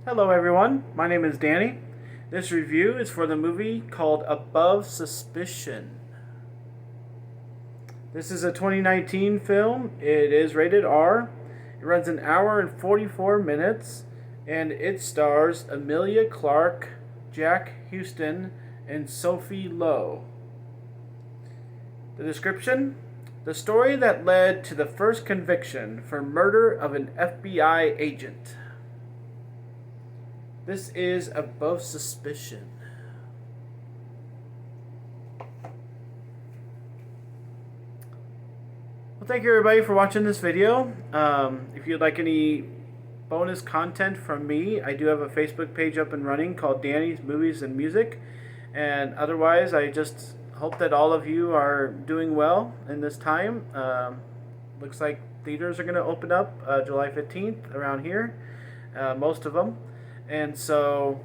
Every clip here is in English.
Hello everyone, my name is Danny. This review is for the movie called Above Suspicion. This is a 2019 film. It is rated R. It runs an hour and 44 minutes and it stars Emilia Clarke, Jack Huston, and Sophie Lowe. The description: the story that led to the first conviction for murder of an FBI agent. This is Above Suspicion. Well, thank you everybody for watching this video. If you'd like any bonus content from me, I do have a Facebook page up and running called Danny's Movies and Music. And otherwise, I just hope that all of you are doing well in this time. Looks like theaters are going to open up July 15th around here, most of them. And so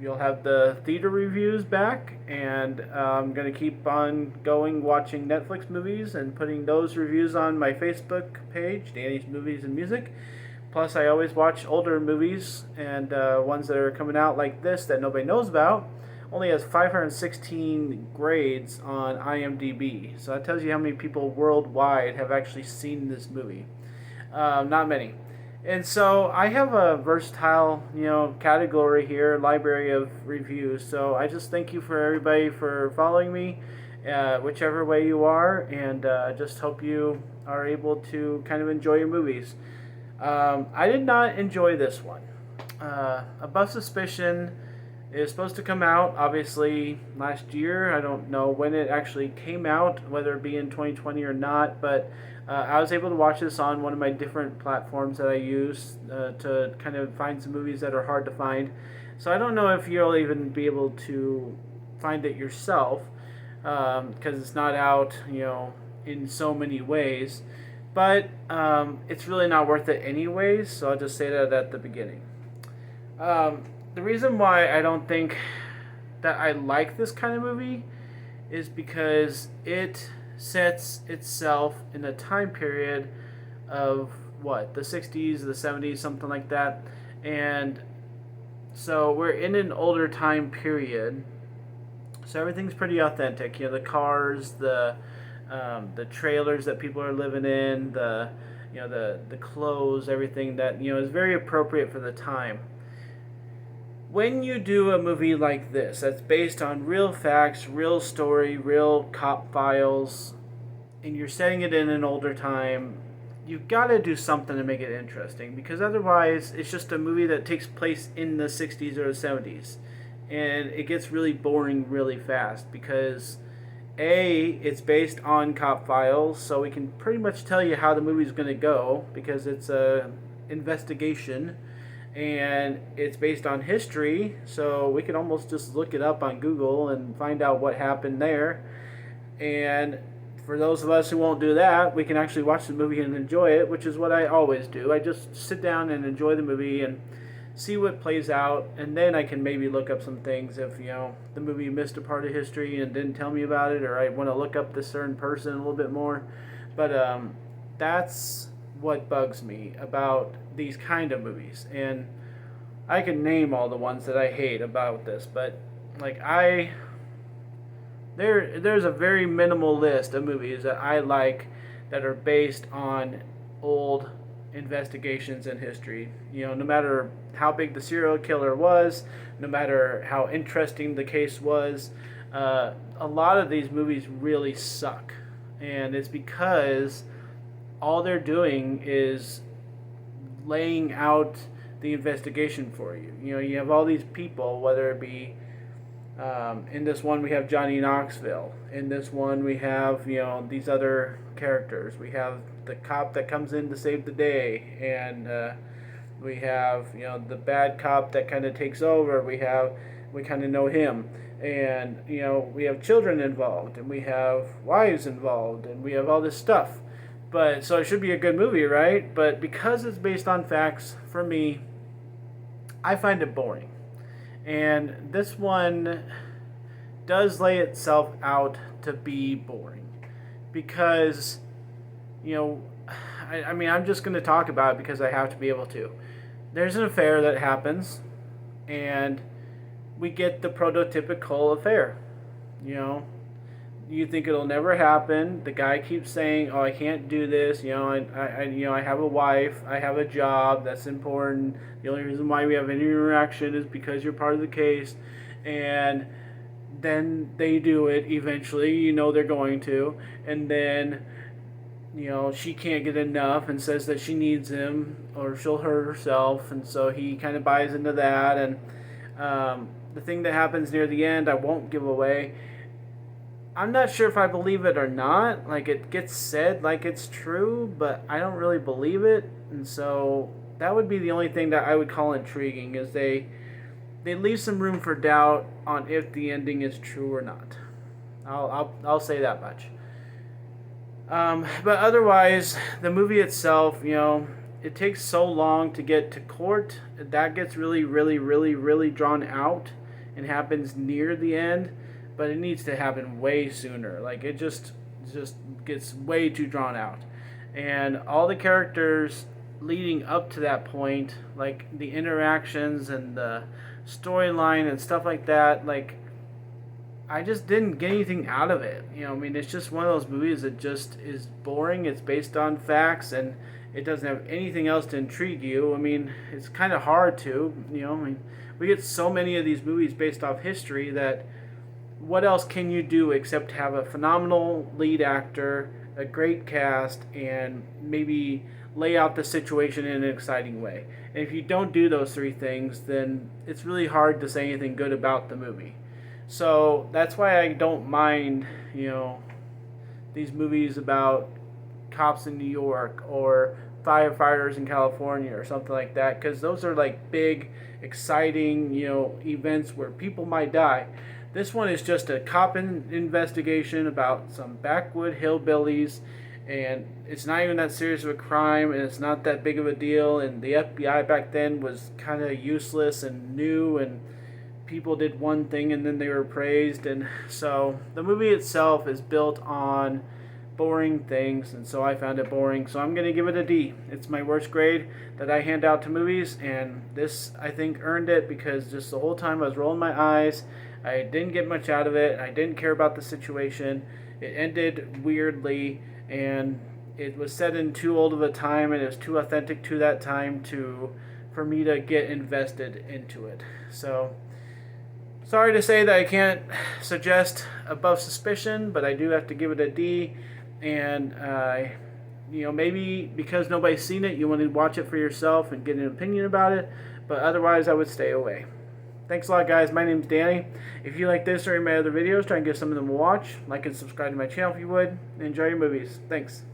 you'll have the theater reviews back, and I'm going to keep on going watching Netflix movies and putting those reviews on my Facebook page, Danny's Movies and Music. Plus, I always watch older movies and ones that are coming out like this that nobody knows about. Only has 516 grades on IMDb. So that tells you how many people worldwide have actually seen this movie. Not many. And so I have a versatile, category here, library of reviews. So I just thank you for everybody for following me, whichever way you are, and just hope you are able to kind of enjoy your movies. I did not enjoy this one. Above Suspicion is supposed to come out, obviously, last year. I don't know when it actually came out, whether it be in 2020 or not, but I was able to watch this on one of my different platforms that I use to kind of find some movies that are hard to find. So I don't know if you'll even be able to find it yourself, because it's not out, in so many ways. But it's really not worth it anyways, so I'll just say that at the beginning. The reason why I don't think that I like this kind of movie is because it sets itself in a time period of the 60s, the 70s, something like that. And so we're in an older time period. So everything's pretty authentic. The cars, the trailers that people are living in, the clothes, everything that is very appropriate for the time. When you do a movie like this, that's based on real facts, real story, real cop files, and you're setting it in an older time, you've got to do something to make it interesting, because otherwise it's just a movie that takes place in the 60s or the 70s, and it gets really boring really fast, because it's based on cop files, so we can pretty much tell you how the movie's going to go, because it's a investigation. And it's based on history, so we can almost just look it up on Google and find out what happened there. And for those of us who won't do that, we can actually watch the movie and enjoy it, which is what I always do. I just sit down and enjoy the movie and see what plays out, and then I can maybe look up some things if the movie missed a part of history and didn't tell me about it, or I want to look up this certain person a little bit more. But that's what bugs me about these kind of movies. And I can name all the ones that I hate about this, but there's a very minimal list of movies that I like that are based on old investigations in history. No matter how big the serial killer was, no matter how interesting the case was, a lot of these movies really suck. And it's because all they're doing is laying out the investigation for you. You have all these people, whether it be in this one we have Johnny Knoxville. In this one we have these other characters. We have the cop that comes in to save the day, and we have the bad cop that kind of takes over. We kind of know him, and we have children involved, and we have wives involved, and we have all this stuff. But so it should be a good movie, right? But because it's based on facts, for me, I find it boring. And this one does lay itself out to be boring. Because, I'm just going to talk about it because I have to be able to. there's an affair that happens, and we get the prototypical affair. You know, you think it'll never happen. The guy keeps saying, "Oh, I can't do this." I have a wife. I have a job. That's important. The only reason why we have any interaction is because you're part of the case, and then they do it eventually. You know they're going to, and then she can't get enough and says that she needs him or she'll hurt herself, and so he kind of buys into that. And the thing that happens near the end, I won't give away. I'm not sure if I believe it or not. Like, it gets said like it's true, but I don't really believe it. And so that would be the only thing that I would call intriguing, is they leave some room for doubt on if the ending is true or not. I'll say that much. But otherwise, the movie itself, it takes so long to get to court. That gets really, really, really, really drawn out and happens near the end. But it needs to happen way sooner. Like, it just gets way too drawn out. And all the characters leading up to that point, like the interactions and the storyline and stuff like that, like, I just didn't get anything out of it. It's just one of those movies that just is boring. It's based on facts, and it doesn't have anything else to intrigue you. It's kind of hard to, we get so many of these movies based off history that what else can you do except have a phenomenal lead actor, a great cast, and maybe lay out the situation in an exciting way? And if you don't do those three things, then it's really hard to say anything good about the movie. So that's why I don't mind, these movies about cops in New York or firefighters in California or something like that, because those are like big, exciting, events where people might die. This one is just a cop investigation about some backwood hillbillies, and it's not even that serious of a crime, and it's not that big of a deal, and the FBI back then was kind of useless and new, and people did one thing and then they were praised. And so the movie itself is built on boring things, and so I found it boring, so I'm going to give it a D. It's my worst grade that I hand out to movies, and this, I think, earned it, because just the whole time I was rolling my eyes. I didn't get much out of it. I didn't care about the situation. It ended weirdly, and it was set in too old of a time, and it was too authentic to that time for me to get invested into it. So, sorry to say that I can't suggest Above Suspicion, but I do have to give it a D. And maybe because nobody's seen it, you want to watch it for yourself and get an opinion about it. But otherwise, I would stay away. Thanks a lot, guys. My name's Danny. If you like this or any of my other videos, try and give some of them a watch. Like and subscribe to my channel if you would. And enjoy your movies. Thanks.